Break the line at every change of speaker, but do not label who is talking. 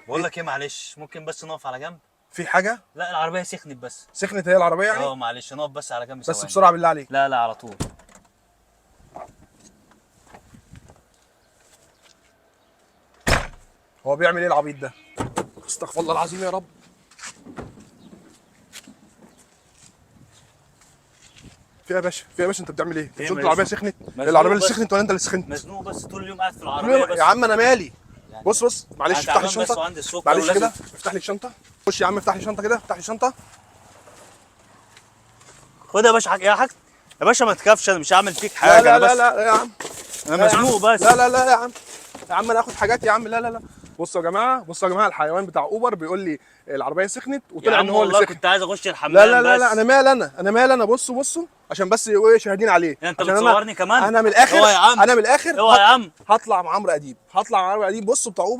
بقول لك ايه، معلش ممكن بس نقف على جنب؟
في حاجه؟
لا العربيه سخنت بس.
سخنت هي العربيه يعني؟
اه معلش نقف بس على جنب
بس
ثواني.
بسرعه بالله عليك.
لا لا على طول.
هو بيعمل ايه العبيط ده؟ استغفر الله العظيم يا رب. في إيه يا باشا؟ في إيه يا باشا؟ انت بتعمل ايه؟
يا
شفت
باشا؟
العربيه سخنت؟
مزنوق
العربيه اللي
بس.
سخنت ولا انت اللي سخنت؟
مزنوق بس، طول اليوم قاعد في العربيه بس.
يا عم انا مالي.
يعني
بص معلش
أنا
افتح لي
تعبان بس
الشنطه.
وعندي السكر
معلش
ولازم.
كده افتح لي الشنطه. خش يا عم افتح لي الشنطه كده، افتح لي الشنطه.
خد يا باشا حاجه يا حاجه. يا باشا ما تخافش، انا مش هعمل فيك
لا
حاجه،
لا
انا
لا
بس
لا يا عم.
انا
لا يا عم.
مزنوق بس.
لا لا لا يا عم. يا عم انا اخد حاجات يا عم. لا لا لا. بصوا يا جماعه، بصوا يا جماعه، الحيوان بتاع اوبر بيقول لي العربيه سخنت
يا
وطلع ان
عم
هو اللي
والله
سخن.
كنت عايز اخش
لا
الحمام
لا لا لا
بس.
انا مال، انا مال، انا بصوا عشان بس ايه شاهدين عليه.
يعني انت
عشان انا
بتصورني كمان؟
انا من الاخر،
اوعى يا عم.
انا من الاخر
اوعى يا عم.
هطلع مع عمرو اديب، هطلع مع عمرو اديب. بصوا بتاع اوبر